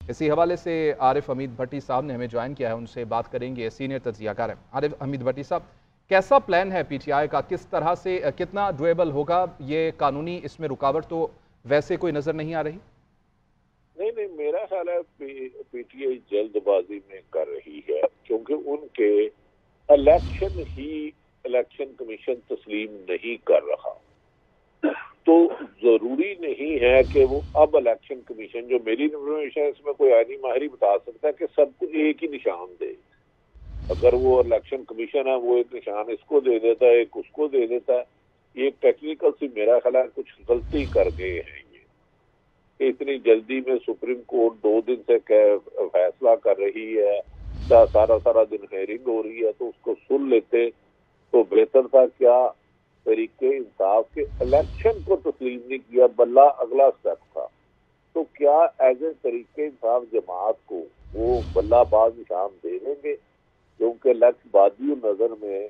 इसी हवाले से आरिफ हमीद भट्टी साहब ने हमें ज्वाइन किया है, उनसे बात करेंगे। सीनियर तज्जियाकार हैं आरिफ हमीद भट्टी साहब, कैसा प्लान है पीटीआई का, किस तरह से कितना डुएबल होगा ये कानूनी, इसमें रुकावट तो वैसे कोई नजर नहीं आ रही? नहीं, मेरा ख्याल है पीटीआई जल्दबाजी में कर रही है, क्योंकि उनके इलेक्शन कमीशन तस्लीम नहीं कर रहा, तो जरूरी नहीं है कि वो अब इलेक्शन कमीशन, जो मेरी इन्फॉर्मेशन है इसमें कोई आईनी माहिर बता सकता है कि सबको एक ही निशान दे। अगर वो इलेक्शन कमीशन है वो एक निशान इसको दे देता है, एक उसको दे देता है। ये टेक्निकल सी मेरा ख्याल है कुछ गलती कर गए हैं ये। इतनी जल्दी में सुप्रीम कोर्ट 2 दिन से फैसला कर रही है, सारा दिन हेयरिंग हो रही है, तो उसको सुन लेते तो बेहतर था। क्या तरीके इंसाफ के इलेक्शन को तस्लीम नहीं किया, बल्ला अगला स्टेप था, तो क्या एज ए तरीके इंसाफ जमात को वो बल्लाबाज निशान दे देंगे? क्योंकि बादी नजर में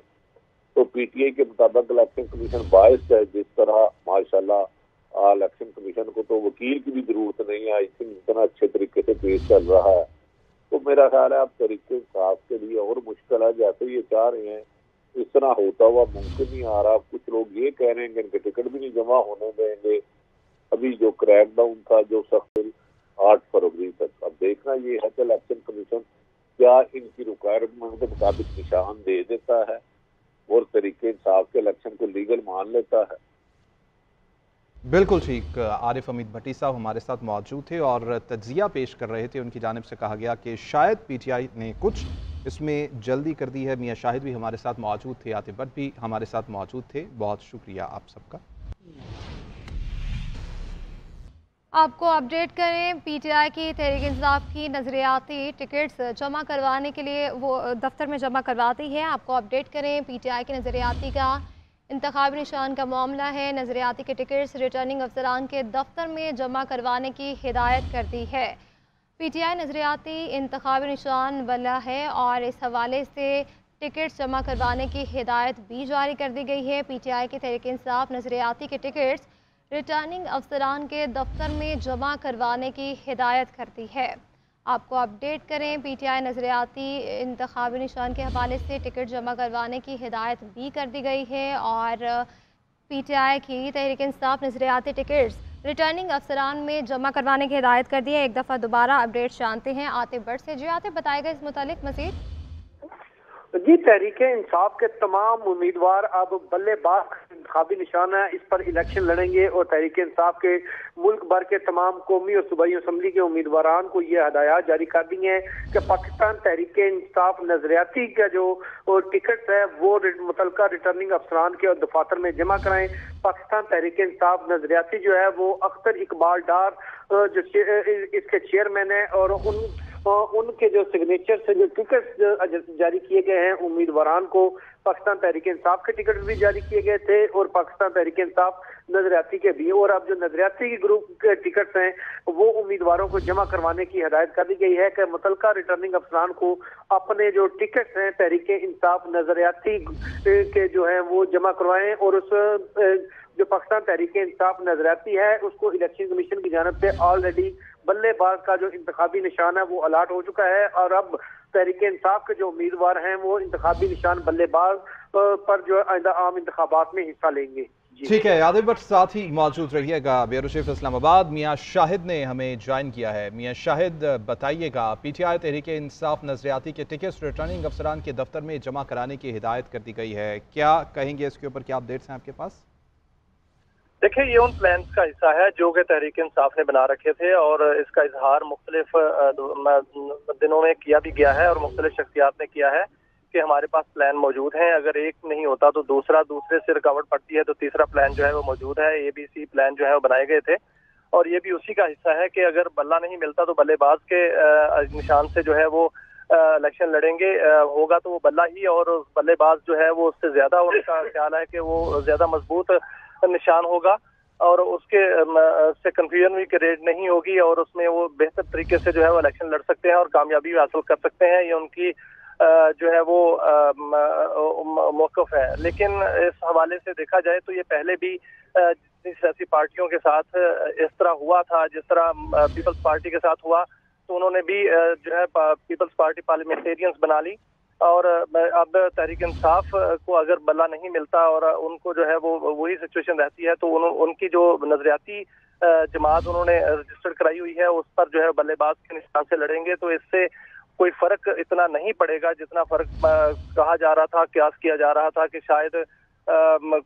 तो पीटीआई के मुताबिक इलेक्शन कमीशन बायस्ड है। जिस तरह माशाल्लाह इलेक्शन कमीशन को तो वकील की भी जरूरत नहीं है, आई थिंक इतना अच्छे तरीके से केस चल रहा है। तो मेरा ख्याल है अब तरीके इंसाफ के लिए और मुश्किल है। जैसे ये चाह रहे हैं इस तरह होता हुआ मुमकिन नहीं आ रहा। कुछ लोग ये कह रहे हैं कि इनके टिकट भी नहीं जमा होने देंगे। अभी जो क्रैक डाउन था जो सख्त 8 फरवरी तक, अब देखना ये है कि इलेक्शन कमीशन क्या इनकी रिक्वायरमेंट के मुताबिक निशान दे देता है और तरीके इंसाफ के इलेक्शन को लीगल मान लेता है। बिल्कुल ठीक। आरिफ हमीद भट्टी साहब हमारे साथ मौजूद थे और तज्जिया पेश कर रहे थे। उनकी जानिब से कहा गया कि शायद पीटीआई ने कुछ इसमें जल्दी कर दी है। मियां शाहिद भी हमारे साथ मौजूद थे, आतिफ भट्ट भी हमारे साथ मौजूद थे। बहुत शुक्रिया आप सबका। आपको अपडेट करें, पीटीआई की तहरीक इंसाफ की नज़रियाती टिकट्स जमा करवाने के लिए वो दफ्तर में जमा करवाती है। आपको अपडेट करें, पीटीआई के नज़रियाती का इंतखाबी निशान का मामला है। नज़रियाती के टिकट्स रिटर्निंग अफसरान के दफ्तर में जमा करवाने की हिदायत कर दी है। पीटीआई नज़रियाती इंतखाबी निशान वाला है और इस हवाले से टिकट्स जमा करवाने की हिदायत भी जारी कर दी गई है। पीटीआई की तहरीक इंसाफ नज़रियाती के टिकट्स रिटर्निंग अफसरान के दफ्तर में जमा करवाने की हिदायत करती है। आपको अपडेट करें, पीटीआई नज़रियाती इंतखाबी निशान के हवाले से टिकट जमा करवाने की हिदायत भी कर दी गई है और पीटीआई की तहरीक इंसाफ नज़रियाती टिकट्स रिटर्निंग अफसरान में जमा करवाने की हिदायत कर दी है। एक दफ़ा दोबारा अपडेट जानते हैं आतिफ भट्ट से। जी आतिफ, बताएगा इस मुतालिक मज़ीद। जी, तहरीक इंसाफ के तमाम उम्मीदवार अब बल्लेबाज इंतखाबी निशान है, इस पर इलेक्शन लड़ेंगे और तहरीक इंसाफ के मुल्क भर के तमाम कौमी और सूबाई असम्बली के उम्मीदवारान को ये हदायत जारी कर दी हैं कि पाकिस्तान तहरीक इंसाफ नजरियाती का जो टिकट है वो मुतलका रिटर्निंग अफसरान के दफातर में जमा कराएं। पाकिस्तान तहरीक इंसाफ नजरियाती जो है वो अख्तर इकबाल डार जो इसके चेयरमैन है और उनके जो सिग्नेचर से जो टिकट जारी किए गए हैं उम्मीदवारान को, पाकिस्तान तहरीक इंसाफ के टिकट भी जारी किए गए थे और पाकिस्तान तहरीक इंसाफ नजरियाती के भी। और अब जो नजरियाती की ग्रुप के टिकट्स हैं वो उम्मीदवारों को जमा करवाने की हिदायत कर दी गई है कि मुतलका रिटर्निंग अफसरान को अपने जो टिकट्स हैं तहरीक इंसाफ नजरियाती के जो है वो जमा करवाएं और उस जो पाकिस्तान तहरीक इंसाफ नजरियाती है उसको इलेक्शन कमीशन की जानिब से ऑलरेडी बल्लेबाज का जो इंतखाबी निशान है वो अलाट हो चुका है और अब तहरीक इंसाफ के जो उम्मीदवार हैं वो इंतखाबी निशान बल्लेबाज पर जो आइंदा आम इंतखाबात में हिस्सा लेंगे। ठीक है आदिब भट्ट साथ ही मौजूद रहिएगा। ब्यूरो चीफ इस्लामाबाद मियां शाहिद ने हमें ज्वाइन किया है। मियां शाहिद, बताइएगा, पीटीआई तहरीक इंसाफ नजरियाती के टिकट्स रिटर्निंग अफसरान के दफ्तर में जमा कराने की हिदायत कर दी गई है, क्या कहेंगे इसके ऊपर, क्या अपडेट्स हैं आपके पास? देखिए, ये उन प्लान्स का हिस्सा है जो कि तहरीक इंसाफ ने बना रखे थे और इसका इजहार मुख्तलिफ दिनों में किया भी गया है और मुख्तलिफ शख्सियात ने किया है कि हमारे पास प्लान मौजूद हैं। अगर एक नहीं होता तो दूसरे से रुकावट पड़ती है तो तीसरा प्लान जो है वो मौजूद है। ABC प्लान जो है वो बनाए गए थे और ये भी उसी का हिस्सा है कि अगर बल्ला नहीं मिलता तो बल्लेबाज के निशान से जो है वो इलेक्शन लड़ेंगे। होगा तो वो बल्ला ही और बल्लेबाज जो है वो उससे ज्यादा, उनका ख्याल है कि वो ज्यादा मजबूत निशान होगा और उसके से कंफ्यूजन भी क्रिएट नहीं होगी और उसमें वो बेहतर तरीके से जो है वो इलेक्शन लड़ सकते हैं और कामयाबी हासिल कर सकते हैं। ये उनकी जो है वो मौक़िफ़ है। लेकिन इस हवाले से देखा जाए तो ये पहले भी जितनी सियासी पार्टियों के साथ इस तरह हुआ था, जिस तरह पीपल्स पार्टी के साथ हुआ, تو انہوں نے بھی جو ہے پیپلز پارٹی پارلیمنٹیرینز بنا لی، اور اب تحریک انصاف کو اگر بلا نہیں ملتا اور ان کو جو ہے وہ وہی سچویشن رہتی ہے تو ان کی جو نظریاتی جماعت انہوں نے رجسٹر کرائی ہوئی ہے اس پر جو ہے بلے باز کے نشان سے لڑیں گے، تو اس سے کوئی فرق اتنا نہیں پڑے گا جتنا فرق کہا جا رہا تھا، قیاس کیا جا رہا تھا کہ شاید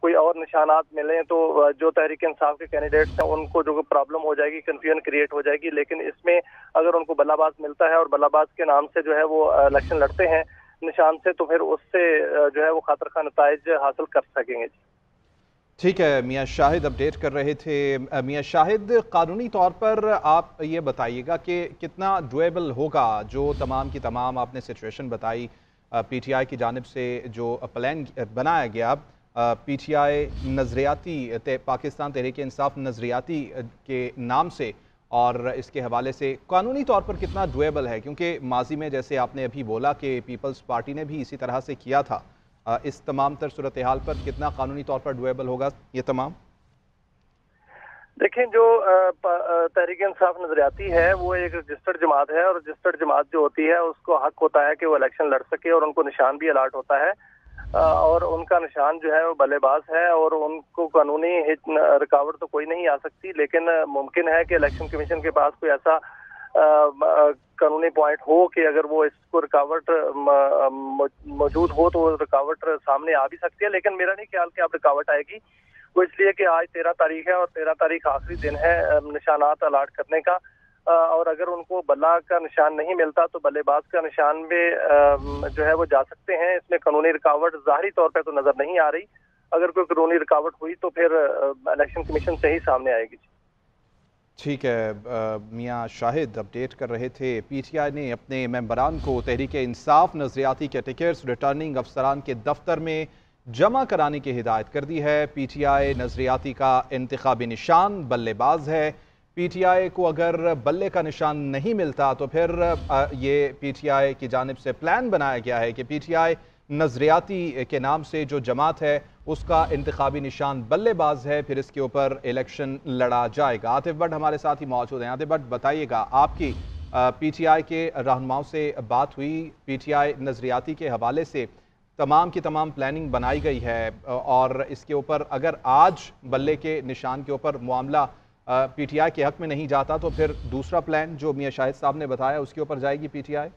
کوئی اور نشانات ملیں تو جو تحریک انصاف کے کینڈیڈیٹس ہیں ان کو جو پرابلم ہو جائے گی، کنفیوژن کریٹ ہو جائے گی، لیکن اس میں اگر ان کو بلا باز ملتا ہے اور بلا باز کے نام سے جو ہے وہ الیکشن لڑتے ہیں نشان سے، تو پھر اس سے جو ہے وہ خاطر خواہ نتائج حاصل کر سکیں گے۔ ٹھیک ہے، میاں شاہد اپڈیٹ کر رہے تھے۔ میاں شاہد، قانونی طور پر آپ یہ بتائیے گا کہ کتنا ڈویبل ہوگا جو تمام کی تمام آپ نے سچویشن بتائی، پی ٹی آئی کی جانب سے جو پلان بنایا گیا، پی ٹی آئی نظریاتی پاکستان تحریک انصاف نظریاتی کے نام سے، اور اس کے حوالے سے قانونی طور پر کتنا ڈویبل ہے؟ کیونکہ ماضی میں جیسے آپ نے ابھی بولا کہ پیپلز پارٹی نے بھی اسی طرح سے کیا تھا، اس تمام تر صورتحال پر کتنا قانونی طور پر ڈویبل ہوگا یہ تمام؟ دیکھیں، جو تحریک انصاف نظریاتی ہے وہ ایک رجسٹرڈ جماعت ہے، اور رجسٹرڈ جماعت جو ہوتی ہے اس کو حق ہوتا ہے کہ وہ الیکشن لڑ سکے، اور ان کو نشان بھی الاٹ ہوتا ہے، اور ان کا نشان جو ہے وہ بلے باز ہے، اور ان کو قانونی رکاوٹ تو کوئی نہیں آ سکتی، لیکن ممکن ہے کہ الیکشن کمیشن کے پاس کوئی ایسا قانونی پوائنٹ ہو کہ اگر وہ اس کو رکاوٹ موجود ہو تو وہ رکاوٹ سامنے آ بھی سکتی ہے، لیکن میرا نہیں خیال کہ اب رکاوٹ آئے گی، وہ اس لیے کہ آج 13 تاریخ ہے اور 13 تاریخ آخری دن ہے نشانات الاٹ کرنے کا، اور اگر ان کو بلا کا نشان نہیں ملتا تو بلے باز کا نشان بھی جو ہے وہ جا سکتے ہیں۔ اس میں قانونی رکاوٹ ظاہری طور پہ تو نظر نہیں آ رہی، اگر کوئی قانونی رکاوٹ ہوئی تو پھر الیکشن کمیشن سے ہی سامنے آئے گی۔ ٹھیک ہے، میاں شاہد اپڈیٹ کر رہے تھے۔ پی ٹی آئی نے اپنے ممبران کو تحریک انصاف نظریاتی کے ٹکٹس ریٹرننگ افسران کے دفتر میں جمع کرانے کی ہدایت کر دی ہے۔ پی ٹی آئی نظریاتی کا انتخابی نشان بلے باز ہے۔ پی ٹی آئی کو اگر بلے کا نشان نہیں ملتا تو پھر یہ پی ٹی آئی کی جانب سے پلان بنایا گیا ہے کہ پی ٹی آئی نظریاتی کے نام سے جو جماعت ہے اس کا انتخابی نشان بلے باز ہے، پھر اس کے اوپر الیکشن لڑا جائے گا۔ عاطف بٹ ہمارے ساتھ ہی موجود ہیں۔ عاطف بٹ، بتائیے گا، آپ کی پی ٹی آئی کے رہنماؤں سے بات ہوئی؟ پی ٹی آئی نظریاتی کے حوالے سے تمام کی تمام پلاننگ بنائی گئی ہے، اور اس کے اوپر اگر آج بلے کے نشان کے اوپر معاملہ پی ٹی آئی کے حق میں نہیں جاتا تو پھر دوسرا پلان جو میاں شاہد صاحب نے بتایا اس کے اوپر جائے گی P T I?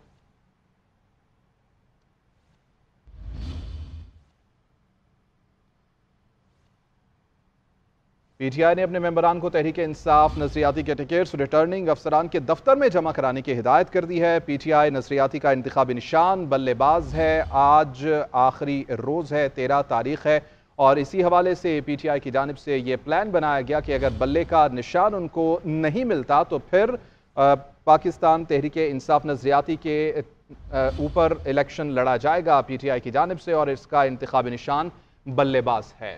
P T I نے اپنے ممبران کو تحریک انصاف نظریاتی کے ٹکٹس ریٹرننگ افسران کے دفتر میں جمع کرانے کی ہدایت کر دی ہے۔ پی ٹی آئی نظریاتی کا انتخابی نشان بلے باز ہے۔ آج آخری روز ہے، 13 تاریخ ہے، اور اسی حوالے سے پی ٹی آئی کی جانب سے یہ پلان بنایا گیا کہ اگر بلے کا نشان ان کو نہیں ملتا تو پھر پاکستان تحریک انصاف نظریاتی کے اوپر الیکشن لڑا جائے گا پی ٹی آئی کی جانب سے، اور اس کا انتخابی نشان بلے باز ہے۔